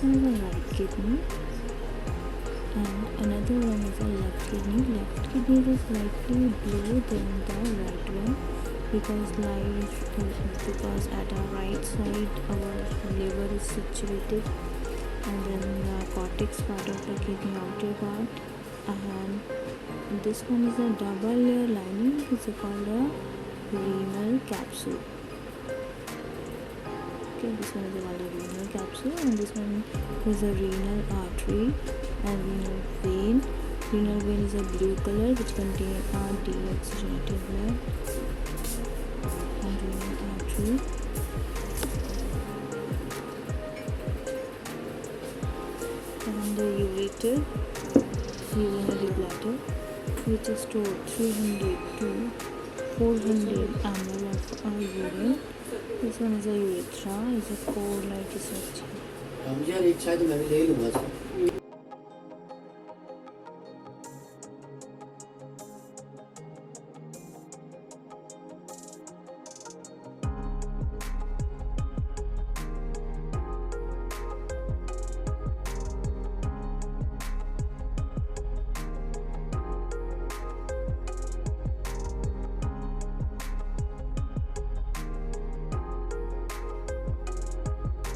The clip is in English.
one is a right kidney, and another one is a left kidney. Left kidney is slightly below than the right one because at our right side our liver is situated, and then the cortex part of the kidney outer part, and this one is a double layer lining. It's called a renal capsule. Okay, this one is called a renal capsule, and this one is a renal artery and renal vein. Renal vein is a blue color which contains deoxygenated blood, and renal artery. And the ureter, urinary bladder, which is stored 300 to 400 ml of urine. This one is a urethra, is a core-like structure.